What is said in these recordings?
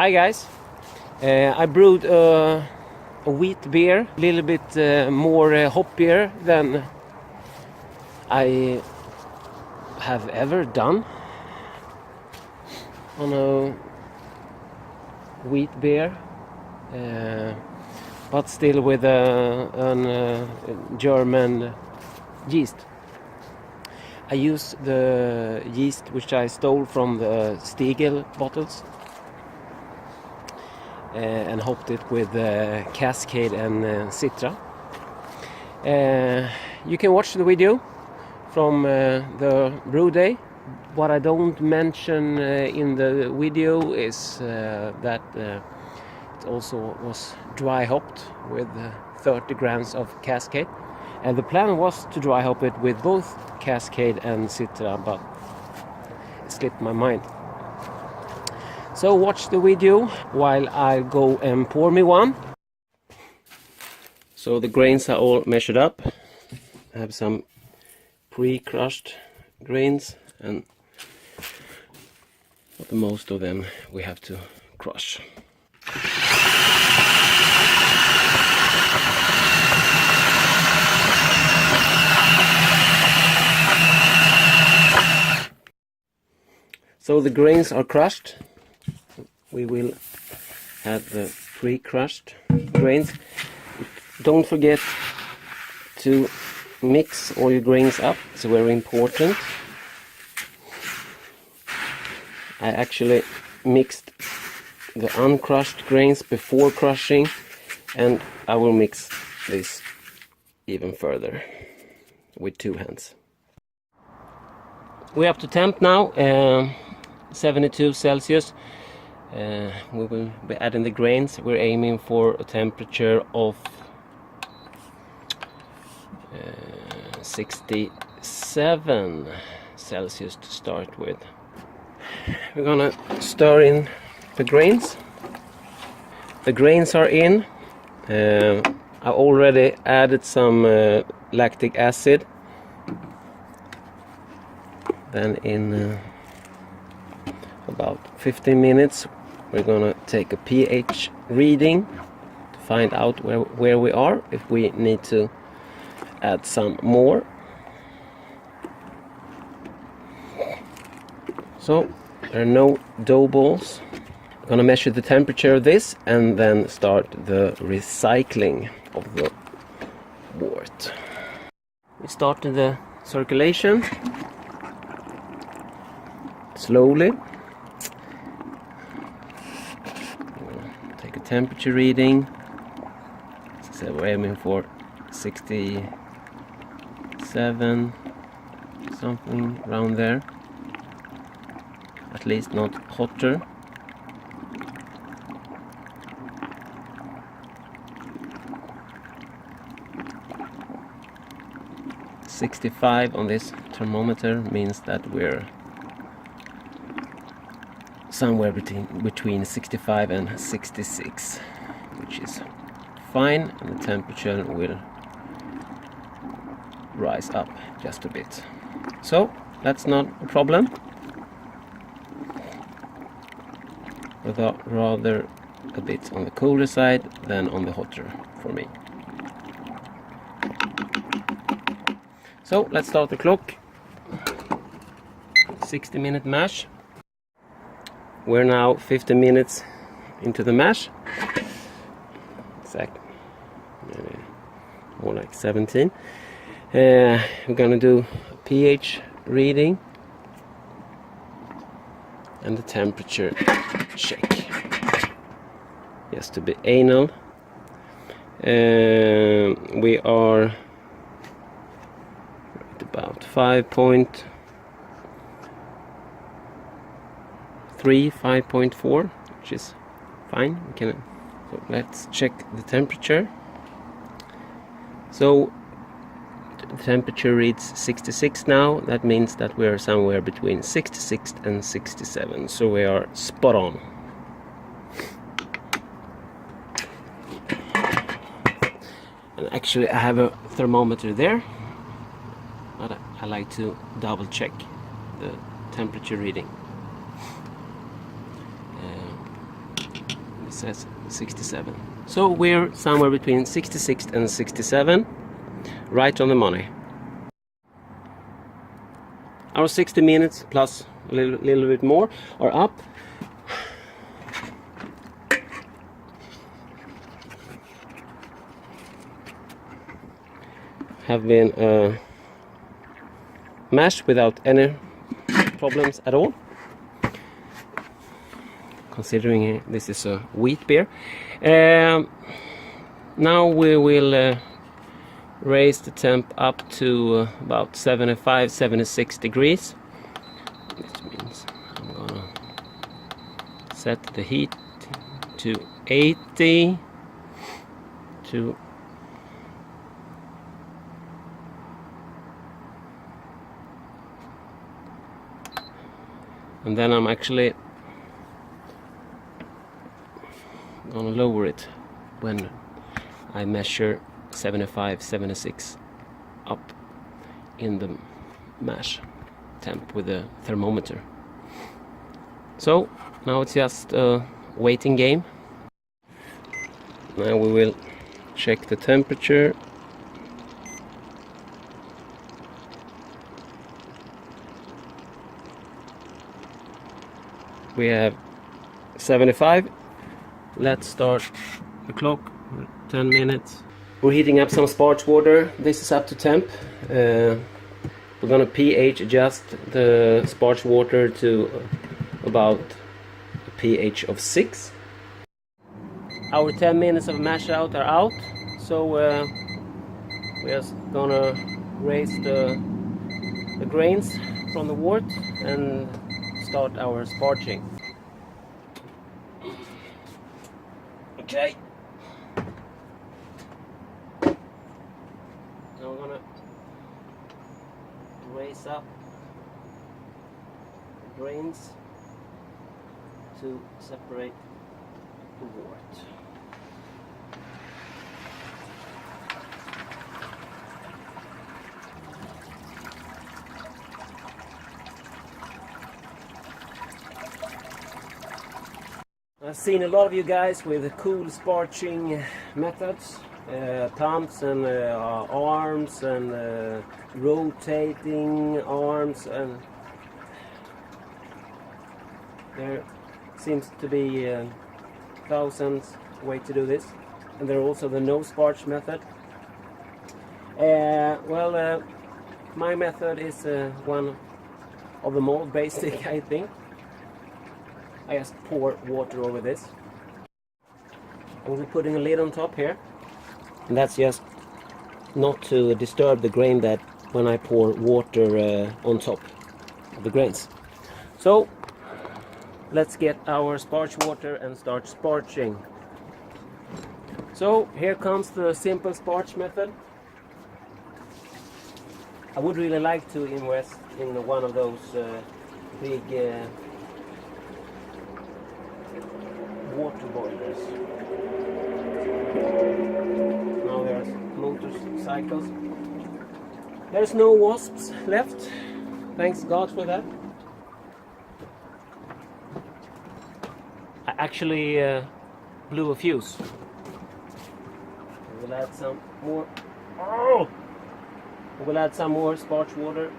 Hi guys, I brewed a wheat beer, a little bit more hoppier than I have ever done on a wheat beer, but still with a German yeast. I use the yeast which I stole from the Stiegel bottles and hopped it with Cascade and Citra. You can watch the video from the Brewday. What I don't mention in the video is that it also was dry hopped with 30 grams of Cascade, and the plan was to dry hop it with both Cascade and Citra, but it slipped my mind. So watch the video while I go and pour me one. So the grains are all measured up. I have some pre-crushed grains, and most of them we have to crush. So the grains are crushed. We will add the pre-crushed grains. Don't forget to mix all your grains up, it's very important. I actually mixed the uncrushed grains before crushing, and I will mix this even further with 2 hands. We're up to temp now, 72 Celsius. We will be adding the grains. We're aiming for a temperature of 67 Celsius to start with. We're gonna stir in the grains. The grains are in. I already added some lactic acid. Then in about 15 minutes we're gonna take a pH reading to find out where we are, if we need to add some more. So there are no dough balls. I'm gonna measure the temperature of this and then start the recycling of the wort. We started the circulation slowly. Take a temperature reading. As I said, we're aiming for 67, something around there. At least not hotter. .65 on this thermometer means that we're somewhere between 65 and 66, which is fine, and the temperature will rise up just a bit. So that's not a problem, but rather a bit on the cooler side than on the hotter for me. So let's start the clock. 60-minute mash. We're now 15 minutes into the mash. Exactly, maybe more like 17. We're gonna do a pH reading and the temperature check, just to be anal. We are at about 5.4, which is fine. So let's check the temperature. So the temperature reads 66 now. That means that we are somewhere between 66 and 67. So we are spot on. And actually I have a thermometer there, but I like to double check the temperature reading. It says 67. So we're somewhere between 66 and 67, right on the money. Our 60 minutes plus a little bit more are up. Have been mashed without any problems at all, considering this is a wheat beer. Now we will raise the temp up to about 75-76 degrees. This means I'm gonna set the heat to 80 to and then I'm actually gonna lower it when I measure 75-76 up in the mash temp with the thermometer. So now it's just a waiting game. Now we will check the temperature. We have 75. Let's start the clock. 10 minutes. We're heating up some sparge water. This is up to temp. We're gonna pH adjust the sparge water to about a pH of 6. Our 10 minutes of mash out are out, so we're just gonna raise the grains from the wort and start our sparging. Okay. Now we're gonna raise up the grains to separate the wort. I've seen a lot of you guys with cool sparging methods, pumps and arms and rotating arms, and there seems to be thousands ways to do this, and there are also the no sparge method. My method is one of the most basic, I think. I just pour water over this. I will be putting a lid on top here, and that's just not to disturb the grain that when I pour water on top of the grains. So let's get our sparge water and start sparging. So here comes the simple sparge method. I would really like to invest in one of those big water boilers. Now there's motorcycles. There's no wasps left. Thanks God for that. I actually blew a fuse. We'll add some more. Oh! We'll add some more sparge water.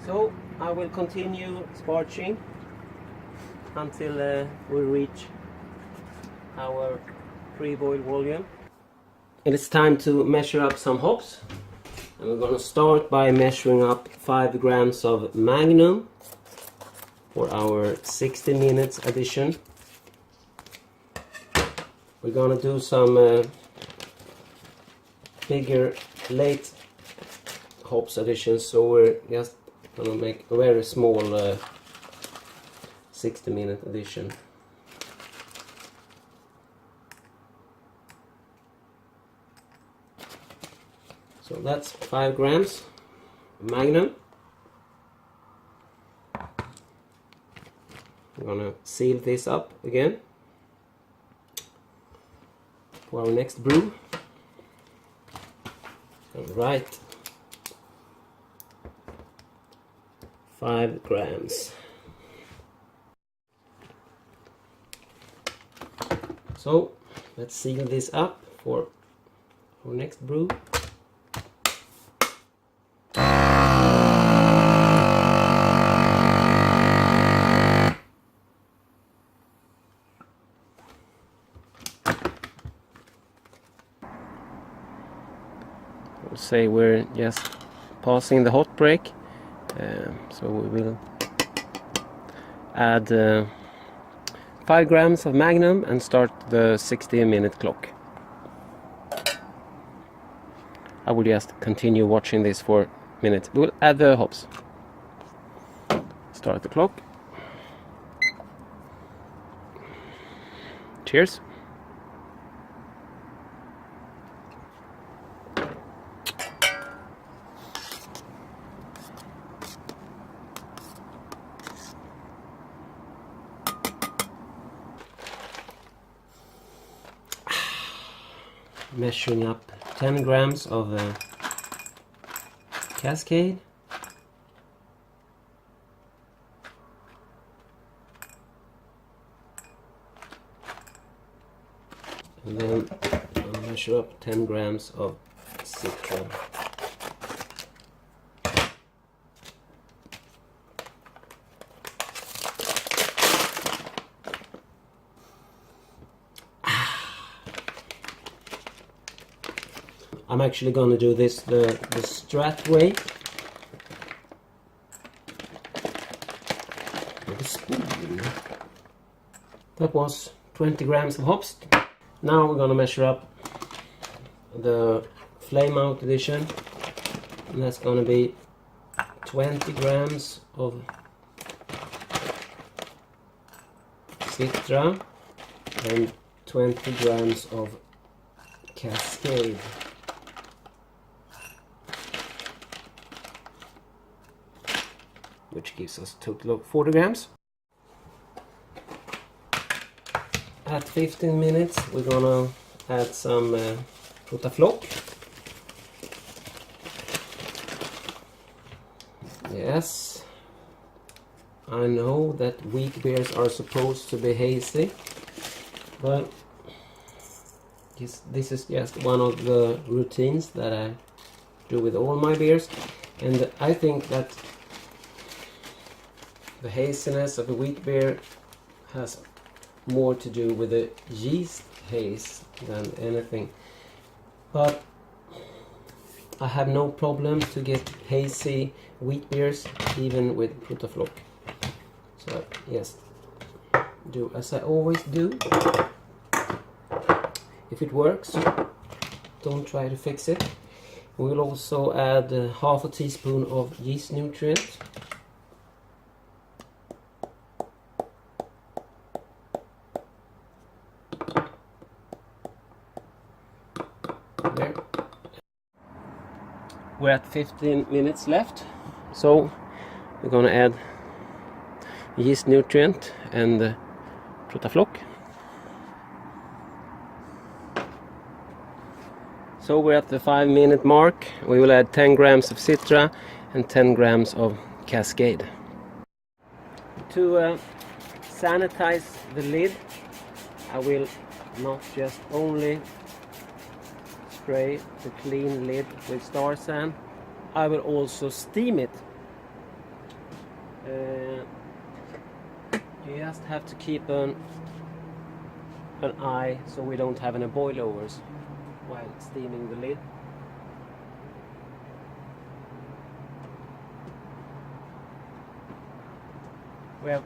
So I will continue sparging until we reach our pre-boil volume. And it's time to measure up some hops. And we're going to start by measuring up 5 grams of Magnum. for our 60 minutes addition. We're gonna do some bigger late hops additions, so we're just gonna make a very small 60-minute addition. So that's 5 grams Magnum. I'm gonna seal this up again for our next brew. Alright, 5 grams. So let's seal this up for our next brew. Say we're just passing the hot break, so we will add 5 grams of Magnum and start the 60-minute clock. I will just continue watching this for a minute. We will add the hops. Start the clock. Cheers. Measuring up 10 grams of Cascade. And then I'll measure up 10 grams of Citra. I'm actually going to do this the Strat way. With a spoon. That was 20 grams of hops. Now we're going to measure up the Flame Out edition. And that's going to be 20 grams of Citra and 20 grams of Cascade. Which gives us a total of 40 grams. At 15 minutes we're gonna add some Protafloc. Yes, I know that wheat beers are supposed to be hazy, but this is just one of the routines that I do with all my beers, and I think that the haziness of a wheat beer has more to do with the yeast haze than anything. But I have no problem to get hazy wheat beers even with Protafloc. So yes, do as I always do. If it works, don't try to fix it. We'll also add half a teaspoon of yeast nutrient. There. We're at 15 minutes left, so we're gonna add yeast nutrient and Protafloc. So we're at the 5-minute mark. We will add 10 grams of Citra and 10 grams of Cascade. To sanitize the lid, I will not just only spray the clean lid with Star San, I will also steam it. You just have to keep an eye so we don't have any boilovers while steaming the lid. We have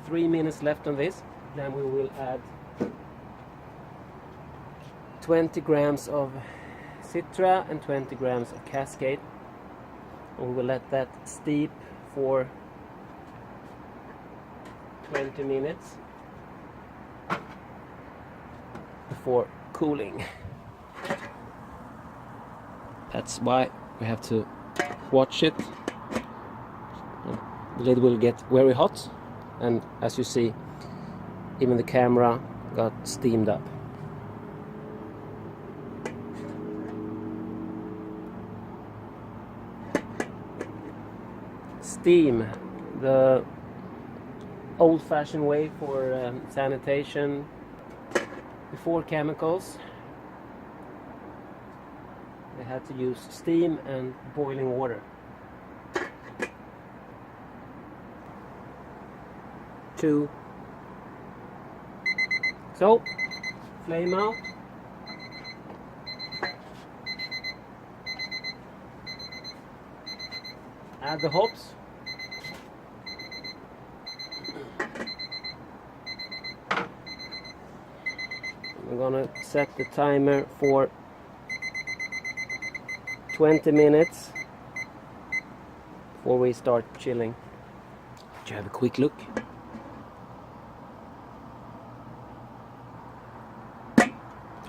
3 minutes left on this. Then we will add 20 grams of Citra and 20 grams of Cascade. And we will let that steep for 20 minutes before cooling. That's why we have to watch it. The lid will get very hot, and as you see, even the camera got steamed up. Steam, the old-fashioned way for sanitation before chemicals. They had to use steam and boiling water. So, flame out. Add the hops. I'm gonna set the timer for 20 minutes before we start chilling. Let's have a quick look.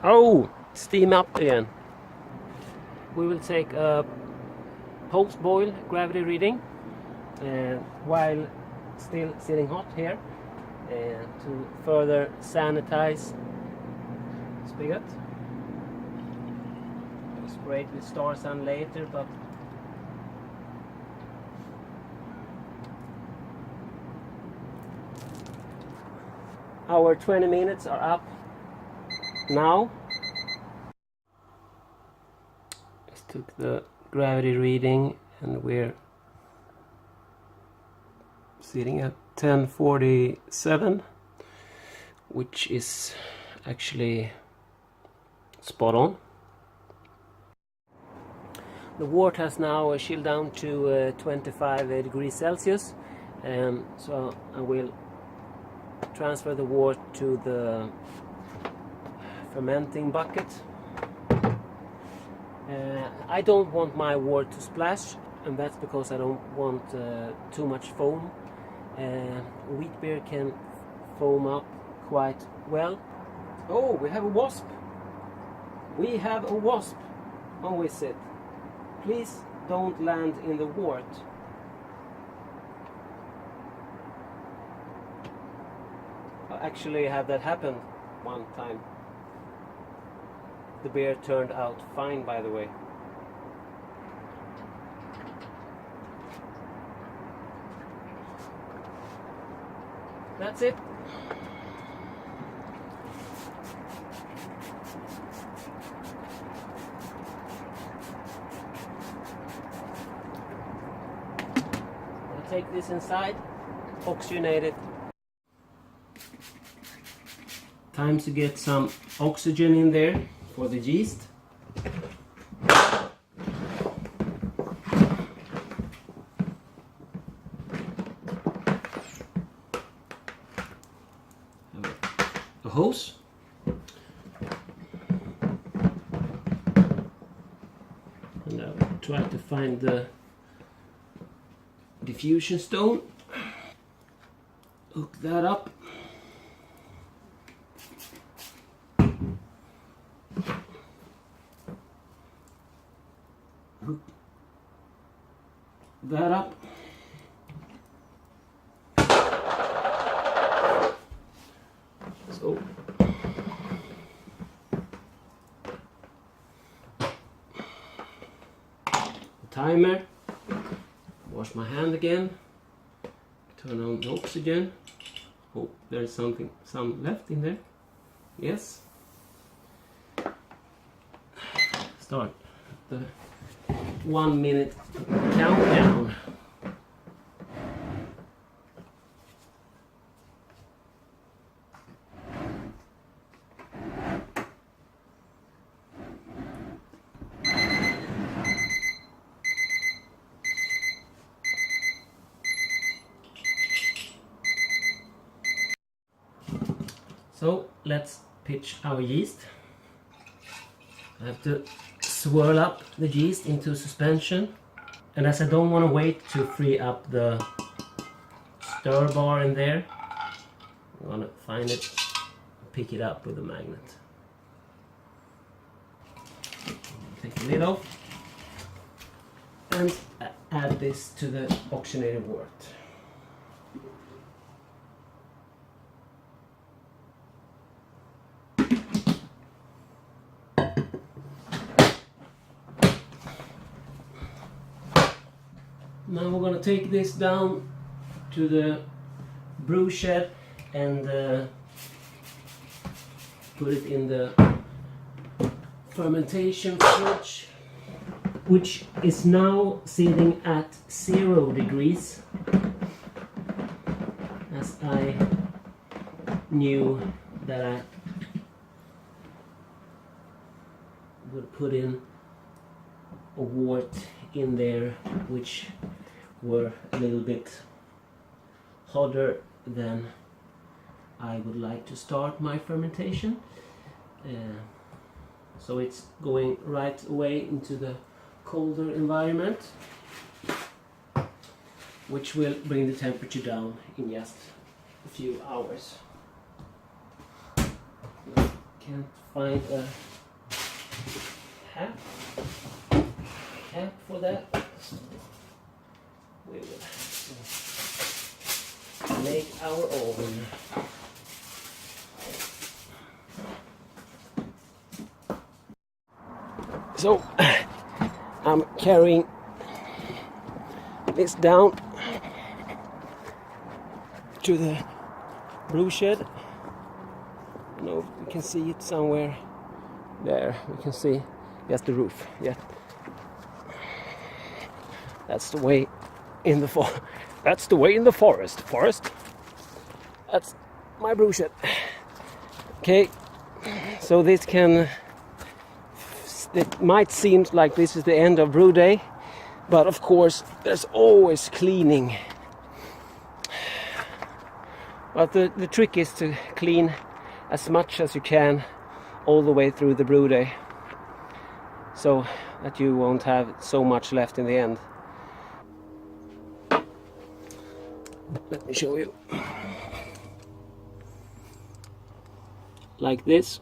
Oh, steam up again. We will take a post-boil gravity reading while still sitting hot here to further sanitize the spigot. I'll spray it with Star Sun later, but our 20 minutes are up now. Just took the gravity reading and we're sitting at 1047, which is actually spot on. The wort has now chilled down to 25 degrees Celsius, so I will transfer the wort to the fermenting bucket. I don't want my wort to splash, and that's because I don't want too much foam. Wheat beer can foam up quite well. Oh, we have a wasp! We have a wasp on we sit. Please don't land in the wort. I actually had that happen one time. The beer turned out fine, by the way. That's it. I'll take this inside, oxygenate it. Time to get some oxygen in there for the yeast. A hose. And I'll try to find the diffusion stone. Hook that up. Hook that up. So timer, wash my hand again, turn on the oxygen. Oh, there's some left in there. Yes. Start the 1 minute countdown. So let's pitch our yeast. I have to swirl up the yeast into suspension, and as I don't want to wait to free up the stir bar in there, I'm gonna find it, pick it up with a magnet. Take the lid off and add this to the oxygenated wort. Now we're gonna take this down to the brew shed and put it in the fermentation fridge, which is now sitting at 0 degrees, as I knew that I would put in a wort in there which were a little bit hotter than I would like to start my fermentation. So it's going right away into the colder environment, which will bring the temperature down in just a few hours. I can't find a cap for that. So we will make our own. So I'm carrying this down to the brew shed. I don't know if we can see it somewhere. There we can see just the roof. Yeah, that's the way in the that's the way in the forest. That's my brew shed. Okay, so this can. It might seem like this is the end of brew day, but of course there's always cleaning. But the trick is to clean as much as you can all the way through the brew day, so that you won't have so much left in the end. Let me show you. Like this.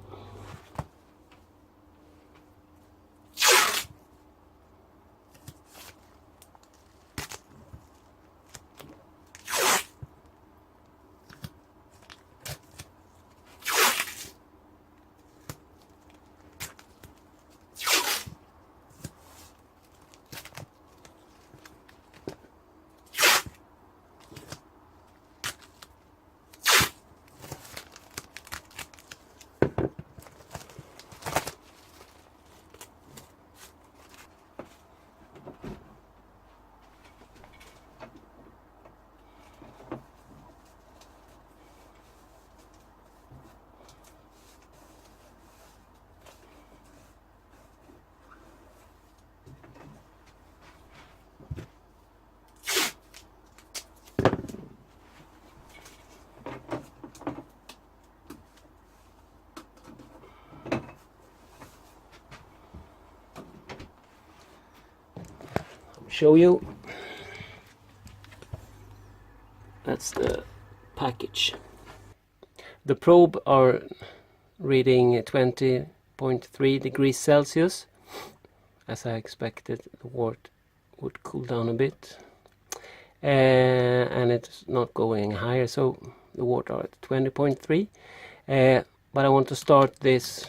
Show you. That's the package. The probe are reading 20.3 degrees Celsius. As I expected, the wort would cool down a bit, and it's not going higher, so the wort are at 20.3. But I want to start this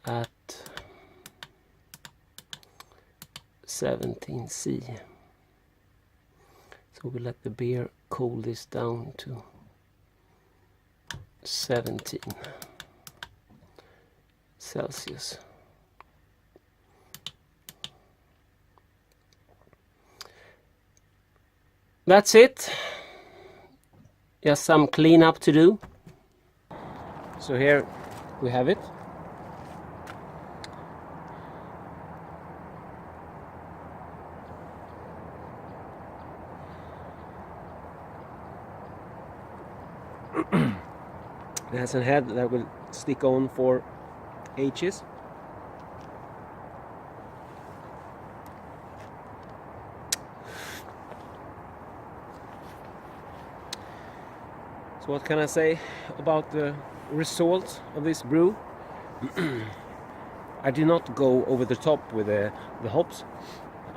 at 17C. So we'll let the beer cool this down to 17 Celsius. That's it. Just some cleanup to do. So here we have it. It has a head that will stick on for ages. So what can I say about the results of this brew? I did not go over the top with the hops.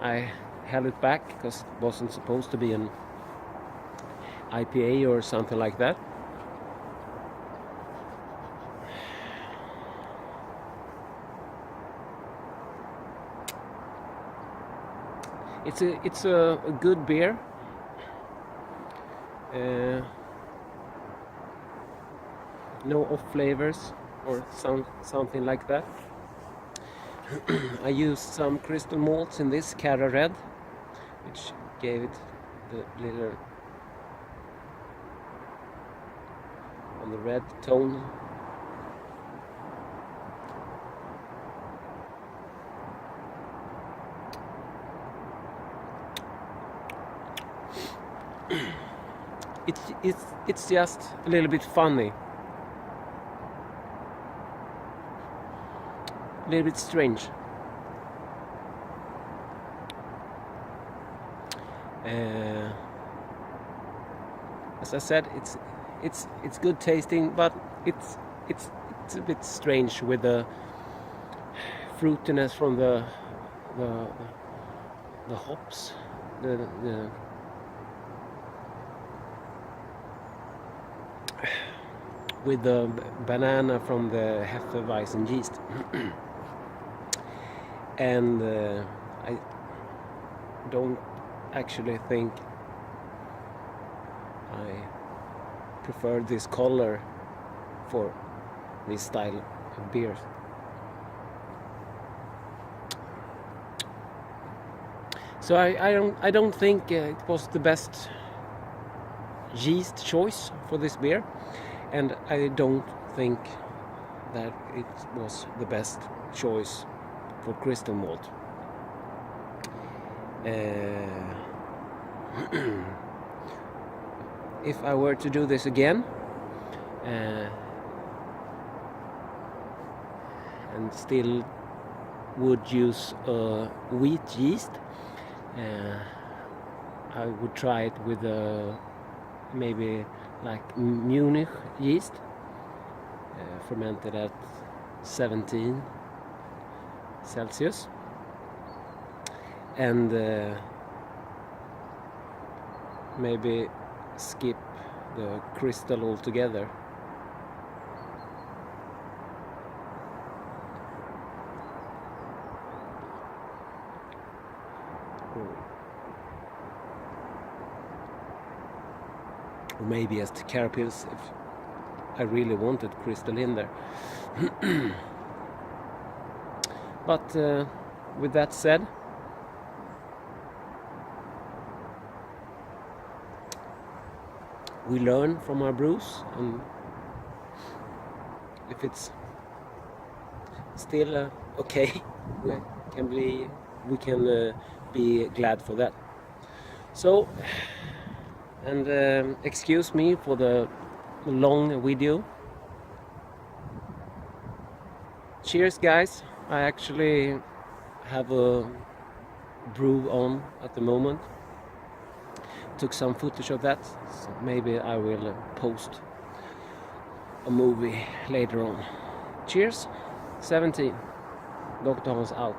I held it back because it wasn't supposed to be an IPA or something like that. It's a good beer. No off flavors or something like that. I used some crystal malts in this Cara Red, which gave it the little on the red tone. It's just a little bit funny, a little bit strange. As I said, it's good tasting, but it's a bit strange with the fruitiness from the hops, with the banana from the Hefeweizen yeast. And I don't actually think I prefer this color for this style of beers. So I don't think it was the best yeast choice for this beer, and I don't think that it was the best choice for crystal malt. If I were to do this again and still would use wheat yeast, I would try it with maybe like Munich yeast, fermented at 17 Celsius, and maybe skip the crystal altogether. Or maybe as carapils if I really wanted crystal in there. But with that said, we learn from our brews, and if it's still okay, we can be glad for that. So, and excuse me for the long video. Cheers, guys. I actually have a brew on at the moment. Took some footage of that, so maybe I will post a movie later on. Cheers. 17. Dr. Hans out.